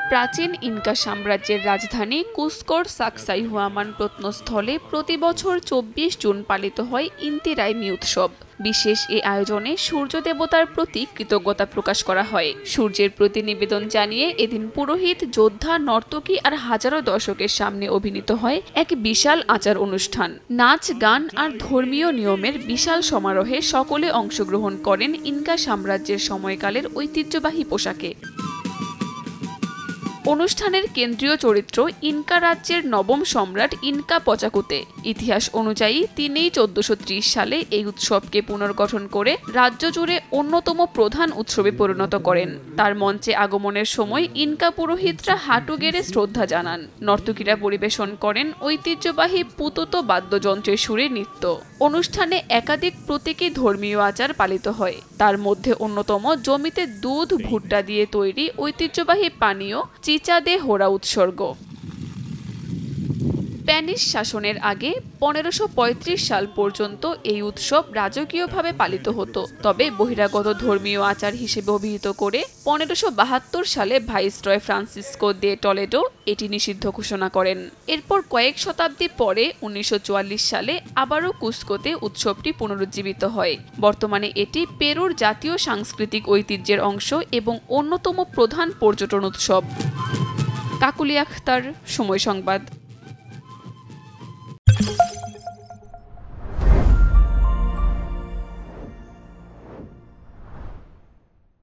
প্রাচীন ইনকা সাম্রাজ্যের রাজধানী কুসকোর সাকসাইহুয়ামান প্রত্নস্থলে প্রতি বছর ২৪ জুন পালিত হয় ইন্তি রাইমি উৎসব। বিশেষ এই আয়োজনে সূর্য দেবতার প্রতি কৃতজ্ঞতা প্রকাশ করা হয়। সূর্যের প্রতি নিবেদন জানিয়ে এদিন পুরোহিত, যোদ্ধা, নর্তকী আর হাজারো দর্শকের সামনে অভিনীত হয় এক বিশাল আচার অনুষ্ঠান। নাচ, গান আর ধর্মীয় নিয়মের বিশাল সমারোহে সকলে অংশগ্রহণ করেন ইনকা সাম্রাজ্যের সময়কালের ঐতিহ্যবাহী পোশাকে। অনুষ্ঠানের কেন্দ্রীয় চরিত্র ইনকা রাজ্যের নবম সম্রাট ইনকা পচাকুতে। ইতিহাস অনুযায়ী তিনিই ১৪৩০ সালে এই উৎসবকে পুনর্গঠন করে রাজ্য জুড়ে অন্যতম প্রধান উৎসবে পরিণত করেন। তার মঞ্চে আগমনের সময় ইনকা পুরোহিতরা হাঁটু গেড়ে শ্রদ্ধা জানান। নর্তকীরা পরিবেশন করেন ঐতিহ্যবাহী পুতুতো বাদ্যযন্ত্রের সুরে নৃত্য। অনুষ্ঠানে একাধিক প্রতীকী ধর্মীয় আচার পালিত হয়। তার মধ্যে অন্যতম জমিতে দুধ, ভুট্টা দিয়ে তৈরি ঐতিহ্যবাহী পানীয় চিচা দে হোরা উৎসর্গ। স্প্যানিশ শাসনের আগে ১৫৩৫ সাল পর্যন্ত এই উৎসব রাজকীয়ভাবে পালিত হতো। তবে বহিরাগত ধর্মীয় আচার হিসেবে অভিহিত করে ১৫৭২ সালে ভাইসরয় ফ্রান্সিসকো দে টলেডো এটি নিষিদ্ধ ঘোষণা করেন। এরপর কয়েক শতাব্দী পরে ১৯৪৪ সালে আবারও কুসকোতে উৎসবটি পুনরুজ্জীবিত হয়। বর্তমানে এটি পেরুর জাতীয় সাংস্কৃতিক ঐতিহ্যের অংশ এবং অন্যতম প্রধান পর্যটন উৎসব। কাকুলি আখতার, সময় সংবাদ।